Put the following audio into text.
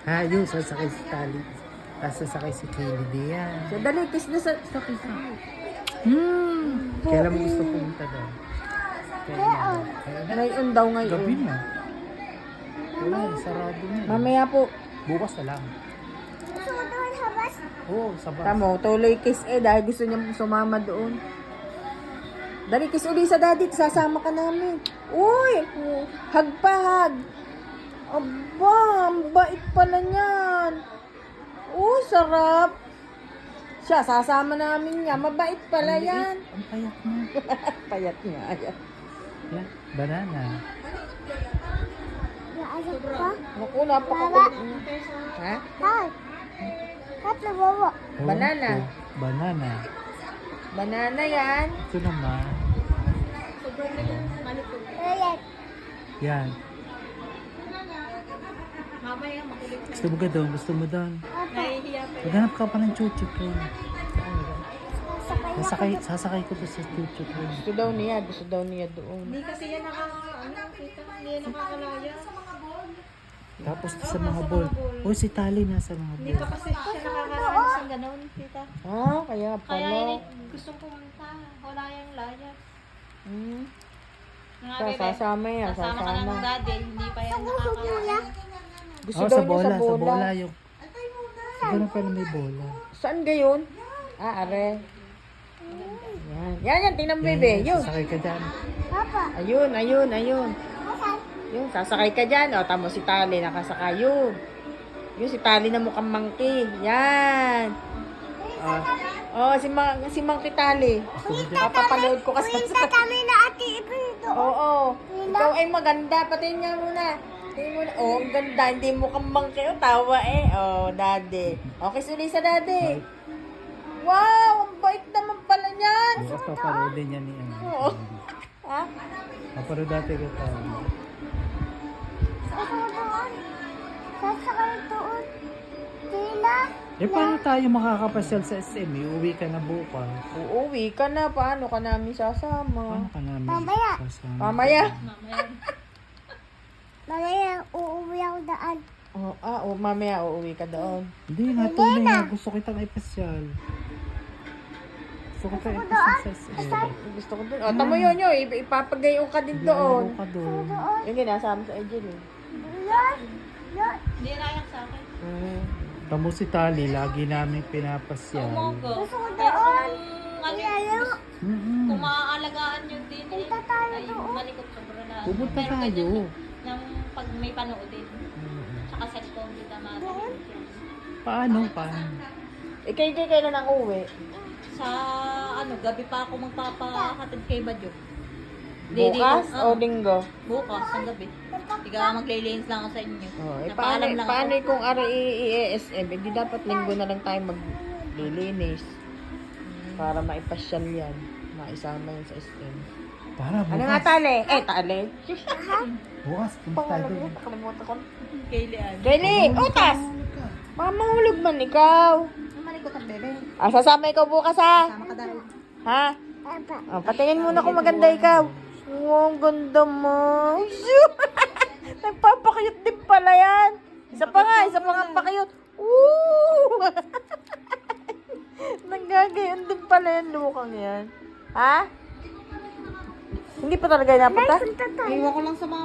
Ha, yun, sasakay si Tali. Tapos sasakay si Kaylee diyan. So, dali, kiss na sa kiss na. Kailan mo gusto pumunta doon? Kailan? Ngayon daw ngayon. Gabi na. Wala, sarado na. Mamaya po. Bukas na lang. Oo, sa bus. Tamo, tuloy kiss dahil gusto niya sumama doon. Dali, kiss uli sa daddy. Sasama ka namin. Uy! Hag pa, hag. Aba, ang bait pala niyan. Uy, sarap. Siya, sasama namin niya. Mabait pala yan. Ang payat niya. Payat niya. Ayan. Yan, banana. Naku, napakakulit niya. Ha? Banana. Ewan ko. Banana. Banana yan. Ito naman. Yan. Gusto mo ka doon? Gusto mo doon? Maghanap ka pa ng chuchu ko. Sasakay ko to sa chuchu ko. Gusto daw niya doon. Hindi kasi yan hindi yan nakakalaya. Tapos sa mga ball. Oh, si Tali nasa mga Hindi ball. pa kasi siya nakakaranas ng ganun, tita. Ah, kaya Kaya pala. yun, gustong pumunta. Wala yung layas. Hmm. Nga, Siya, bebe, sasama yan, Sasama ka sasama. ng daddy, hindi pa yan nakakalaya. Gusto Oh, daw sa niya bola, sa sa bola. bola yung... Siguro pala may bola. Saan gayon? Ah, are. Yan, tingnan mo, bebe. Yun. Sasakay ka dyan. Ayun. Yun, sasakay ka dyan. O, tamo si Tali, nakasakay yun. Yun, si Tali na mukhang monkey. Yan. Si Monkey Tali. Papapanood ko kasi sa... kami na ati ibig. Oo. Ikaw ay maganda. Patingin nga muna. Tingin mo na. Oh, ang ganda. Hindi mo kang monkey. Oh, tawa eh. Oh, daddy. Okay, suli sa daddy. Wow, ang bait naman pala niyan. Bukas paparoodin niya ni ano. Oo. Ha? Paparood dati ka pa. Sasakay doon. Tila. Eh, paano tayo makakapasyal sa SM? Uuwi ka na bukas. Uuwi ka na. Paano ka namin sasama? Paano ka namin Mamaya. sasama? Mamaya. Mamaya, uuwi ako daan. Mamaya uuwi ka doon. Hindi nga, tunay nga. Gusto kitang ipasyal. Gusto kitang ipasyal sa SM. Gusto ko doon. Tamo yun. Ipapagayon ka din doon. Lalo ka doon. Yung ginasama sa Angel eh. Yan. Yan. Hindi nayak sa akin. Tamo si Tali, lagi namin pinapasyal. Umogo. Gusto ko Pero doon. kung Ayaw. kung maaalagaan nyo din, Punta tayo ay doon. malikot sobra na. Pupunta Pero tayo. ganyan ng pag may panood din. Tsaka cellphone kita matikot yan. Paano? Kailan ang uwi? Sa gabi pa ako magpapahatid kay Badyo. Bukas o linggo? Bukas, ang gabi. Tiga maglilinis lang ako sa inyo. Paano, Napaalam lang paano ako. kung i-ESM? Hindi dapat linggo na lang tayo maglilinis. Para maipasyal yan. Maisama yan sa SM. Para Ano nga tali? Tali. Bukas, punta tayo doon. Nakalimutan ko. Kaylian. Kaylee, utas! Mamahulog man ikaw. Malikot ang bebe. Sasama ikaw bukas ha? Sama ka daw. Ha? Apa. Patingin muna kung maganda ikaw. Wow, ang ganda mo. Nagpapakayot din pala yan. Isa pa nga pakayot. Woo! Nagagayon din pala yan, lukang yan. Ha? Hindi pa talaga napunta? Punta tayo. Iwan ko lang sa mga